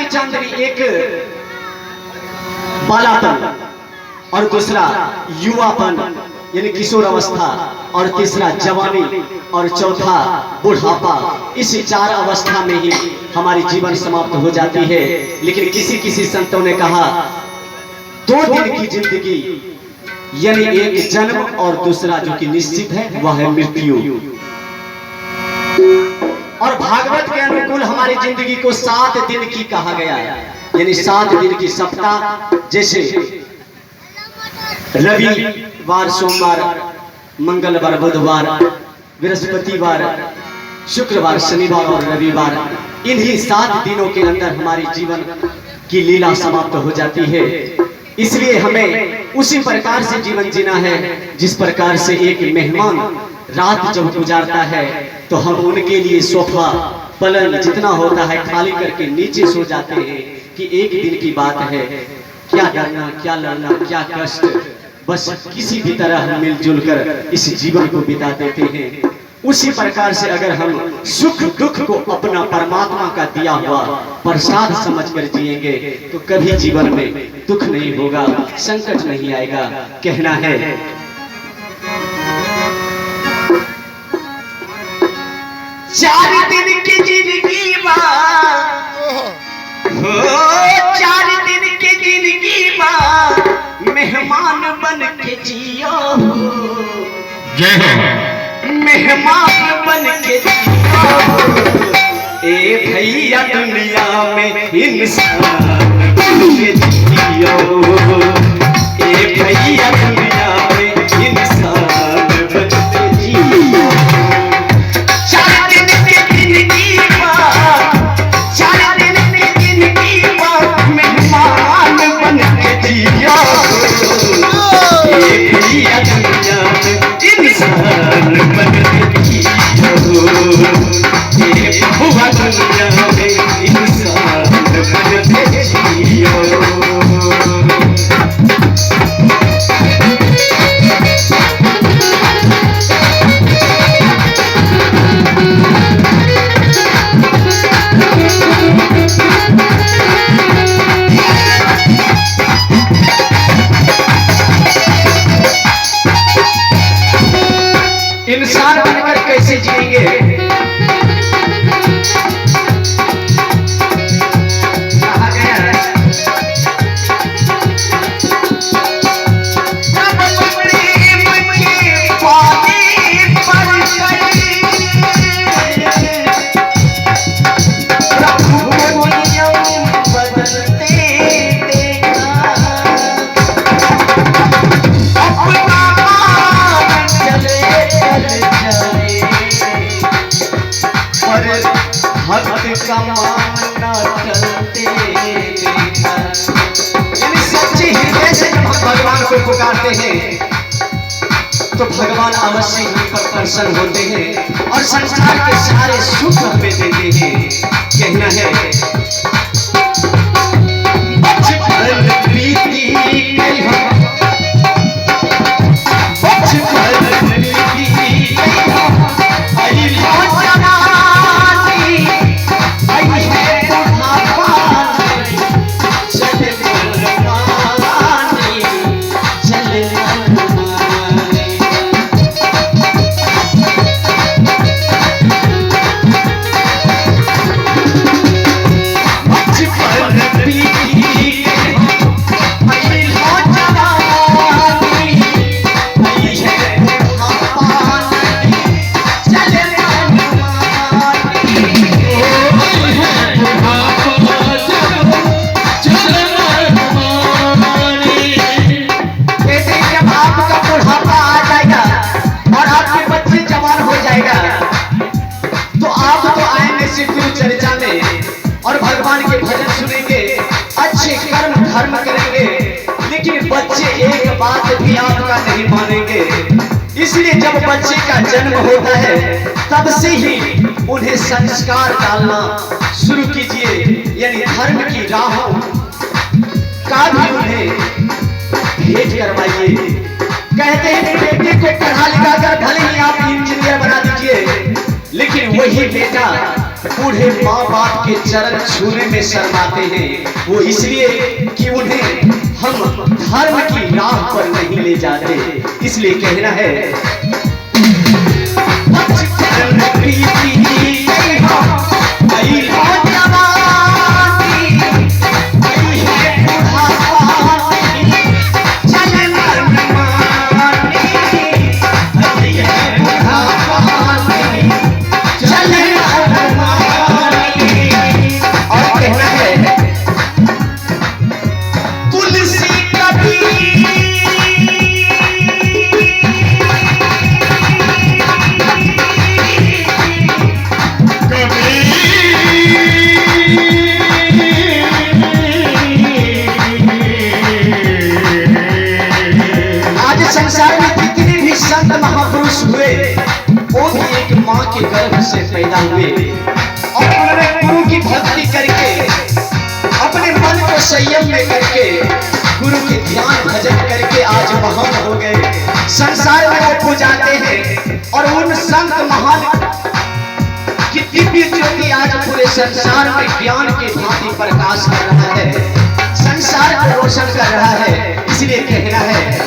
चांदनी, एक बालापन और दूसरा युवापन यानी किशोर अवस्था, और तीसरा जवानी और चौथा बुढ़ापा। इस 4 अवस्था में ही हमारी जीवन समाप्त हो जाती है। लेकिन किसी संतों ने कहा 2 दिन की जिंदगी, यानी एक जन्म और दूसरा जो कि निश्चित है वह है मृत्यु। और भागवत के अनुकूल हमारी जिंदगी को 7 दिन की कहा गया, यानी 7 दिन की सप्ताह। जैसे रविवार, सोमवार, मंगलवार, बुधवार, बृहस्पतिवार, शुक्रवार, शनिवार और रविवार, इन्हीं 7 दिनों के अंदर हमारी जीवन की लीला समाप्त हो जाती है। इसलिए हमें उसी प्रकार से जीवन जीना है जिस प्रकार से एक मेहमान रात जब गुजारता है तो हम उनके लिए सोफा पलंग जितना होता है खाली करके नीचे सो जाते हैं कि एक दिन की बात है, क्या डरना, क्या लड़ना, क्या कष्ट, बस किसी भी तरह हम मिलजुल कर इस जीवन को बिता देते हैं। उसी प्रकार से अगर हम सुख दुख को अपना परमात्मा का दिया हुआ प्रसाद समझकर जिएंगे तो कभी जीवन में दुख नहीं होगा, संकट नहीं आएगा। कहना है चार दिन की जिंदगी हो, 4 दिन की जिंदगी मेहमान बन के जियो, जय हो। मेहमान बन के जियो। ए भैया दुनिया में इंसान बन के जियो, ए भैया दुनिया में इंसान बन के जियो। 4 दिन की जिंदगी 4 दिन की जिंदगी मेहमान बन के जियो, ए भैया दुनिया में इंसान बन के जियो, ए बहुआ दुनिया में इंसान बन के जियो। इंसान बनकर कैसे जिएंगे? कहा गया है भक्त का मानना चलते देखा। यानी सच्चे हृदय से जब हम भगवान को पुकारते हैं तो भगवान अवश्य हम पर प्रसन्न होते हैं और संसार के सारे सुख हमें देते हैं। कहना है बचपन प्रीति धर्म करेंगे, लेकिन बच्चे एक बात भी आपका नहीं मानेंगे। इसलिए जब बच्चे का जन्म होता है तब से ही उन्हें संस्कार डालना शुरू कीजिए, यानी धर्म की राहों का भी उन्हें भेंट करवाइए। कहते हैं बेटे को पढ़ा लिखा कर भले ही आप इंजीनियर बना दीजिए, लेकिन वही बेटा बूढ़े माँ बाप के चरण छूने में शर्माते हैं, वो इसलिए कि उन्हें हम धर्म की राह पर नहीं ले जाते। इसलिए कहना है के गर्भ से पैदा हुए और उन्होंने गुरु की भक्ति करके अपने मन को संयम में करके गुरु के ध्यान भजन करके आज महान हो गए। संसार में वो पूजाते हैं और उन संत महान की दिव्य ज्योति आज पूरे संसार में ज्ञान के भांति प्रकाश कर रहा है, संसार को रोशन कर रहा है। इसलिए कहना है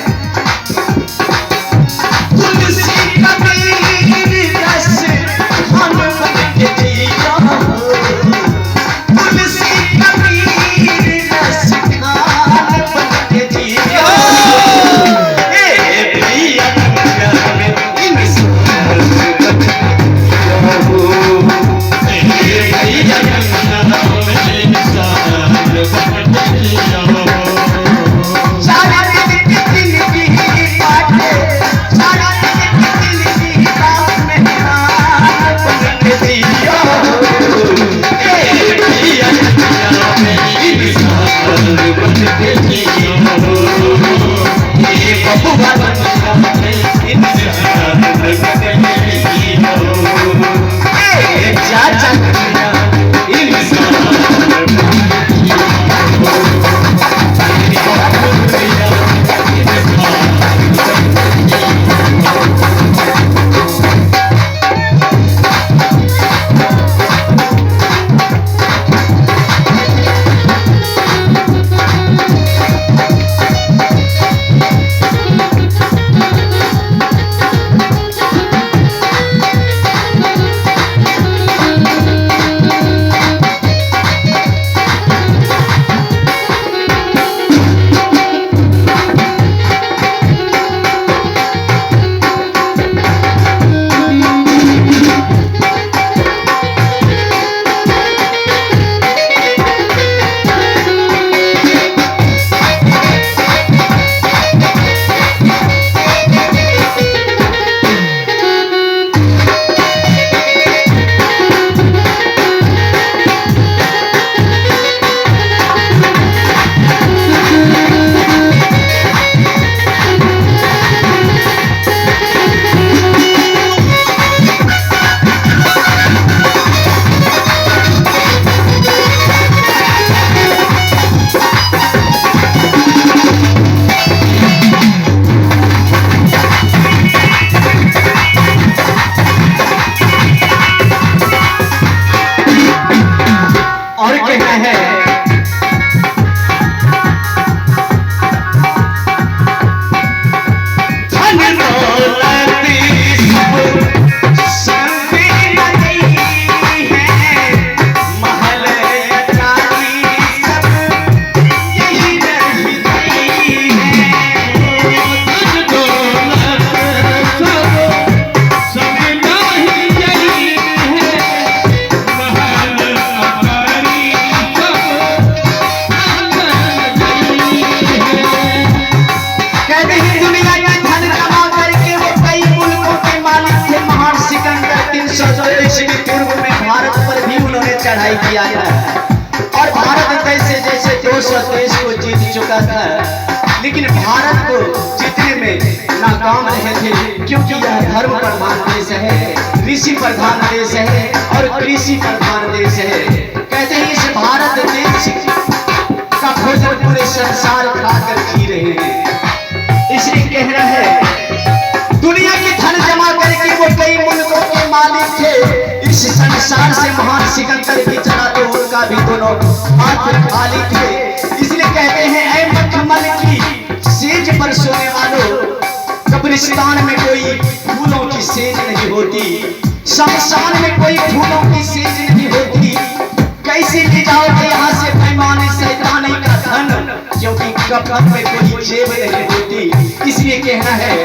चढ़ाई किया था और भारत जैसे जैसे 200 देश को जीत चुका था, लेकिन भारत को जीतने में नाकाम रहे थे, क्योंकि यह धर्म प्रधान देश है, ऋषि प्रधान देश है और कृषि प्रधान देश है। कहते हैं इस भारत देश का भोजन पूरे संसार खाकर जी रहे हैं। इसलिए कह रहा है दुनिया की धन जमा करके वो कई मुल्कों के मालिक थे, इस संसार से महान सिकंदर भी चला तो उनका भी दोनों हाथ खाली थे। इसलिए कहते हैं ऐ मखमल की सेज पर सोने वालों, कब्रिस्तान में कोई फूलों की सेज नहीं होती, शमशान में कोई फूलों की सेज नहीं होती। कैसे ले जाओगे यहाँ से पैमाने शैतानी का धन, क्योंकि कफन में कोई जेब नहीं होती। इसलिए कहना है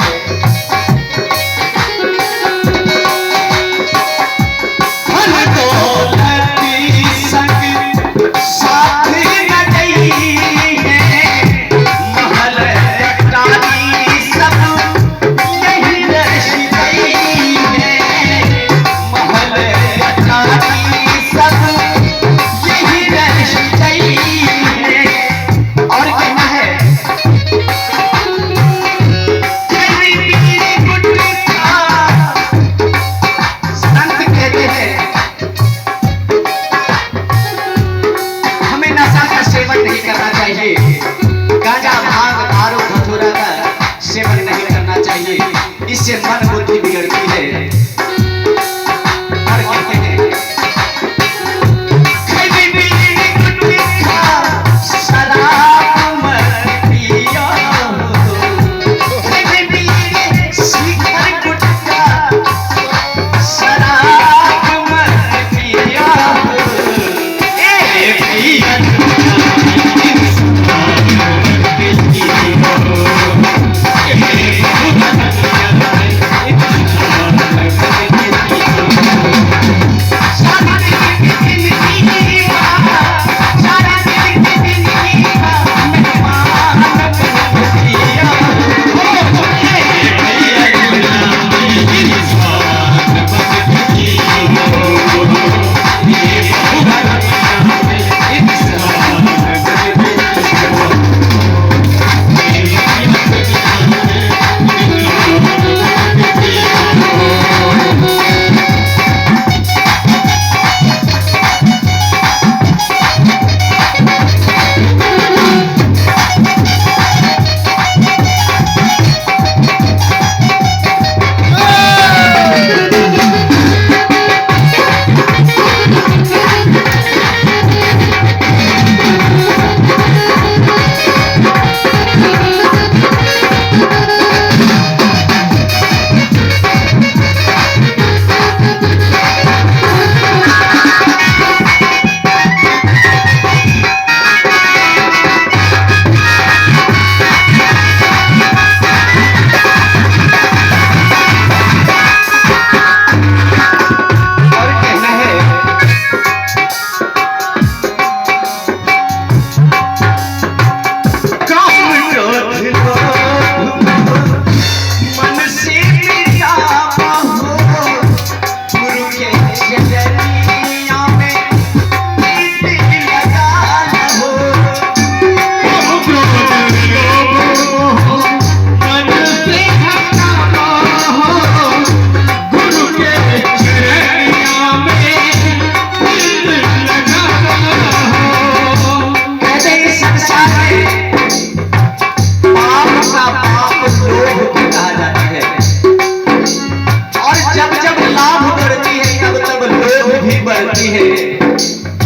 इससे मन बुद्धि बिगड़ती है। और कहते हैं शराब मत पियो, शिखर गुटखा शराब मत पियो,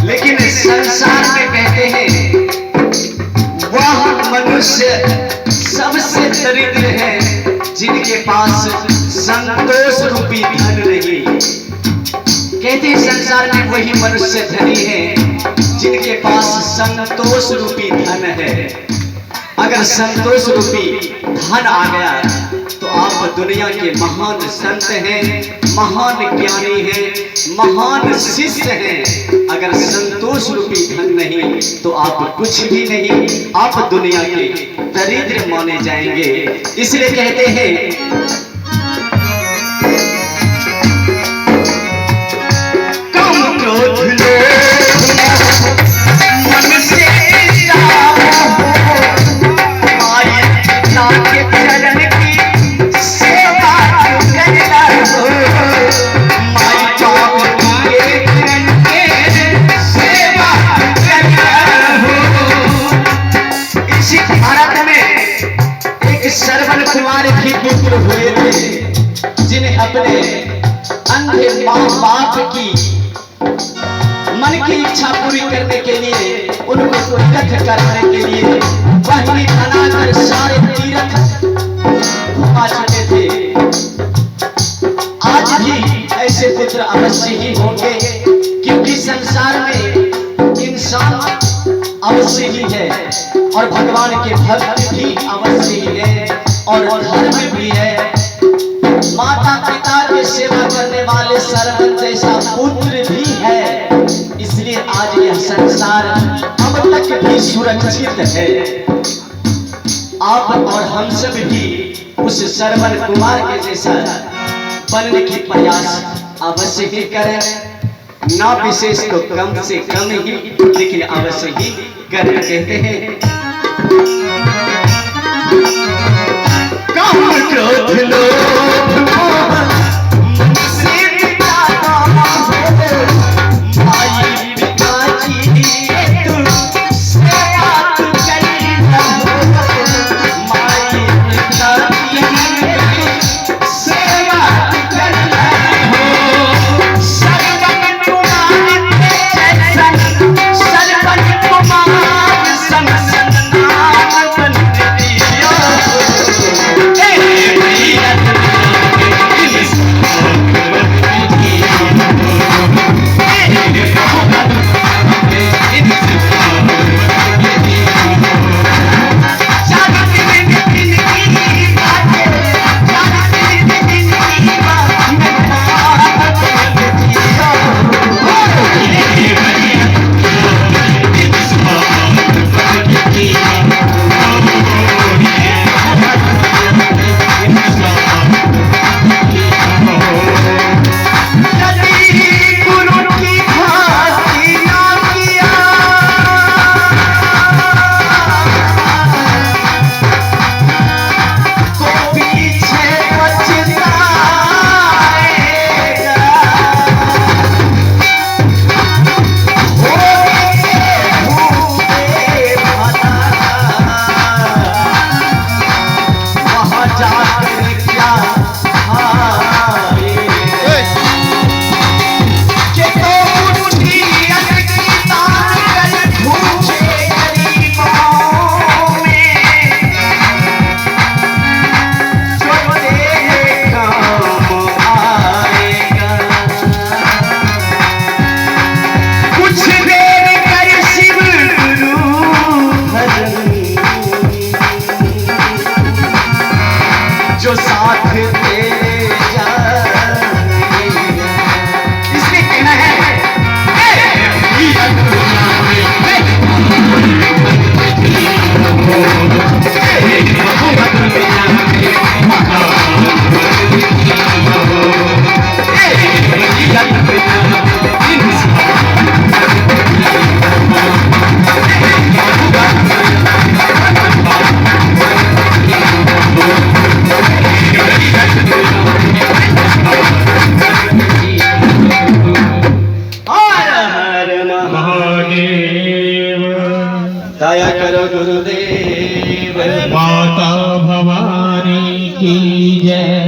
लेकिन संसार में कहते हैं वह मनुष्य सबसे दरिद्र है जिनके पास संतोष रूपी धन नहीं। कहते हैं संसार में वही मनुष्य धनी है जिनके पास संतोष रूपी धन है। अगर संतोष रूपी धन आ गया तो आप दुनिया के महान संत हैं, महान ज्ञानी हैं, महान शिष्य हैं। अगर संतोष रूपी धन नहीं तो आप कुछ भी नहीं, आप दुनिया के दरिद्र माने जाएंगे। इसलिए कहते हैं कम क्रोध लो मन से श्रवण कुमार भी पुत्र हुए थे जिन्हें अपने अंधे माँ बाप की मन की इच्छा पूरी करने के लिए, उनको प्रकट करने के लिए वही बनाकर सारे तीर्थ घुमा चुके थे। आज भी ऐसे पुत्र अवश्य ही होंगे, क्योंकि संसार में इंसान अवश्य ही है और भगवान के भक्त भी अवश्य ही है और धर्म भी है। माता पिता की सेवा करने वाले सर्वंत जैसा पुत्र भी है, इसलिए आज यह संसार अब तक भी सुरक्षित है। आप और हम सब भी उस श्रवण कुमार के जैसा बनने की प्रयास अवश्य ही करें, ना विशेष तो कम से कम ही, लेकिन अवश्य ही करें। कहते हैं काम क्रोध लोभ मोह से मिटाना है, भाई पिताजी तू सेवा तू करना हो, माई पिताजी तू सेवा तू करना हो। सर्वन कुमार जैसा सर्वन कुमार संसन्नान बन दिया। जो साथ तेरे जाएंगे, इसलिए कहना है दया करो गुरुदेव।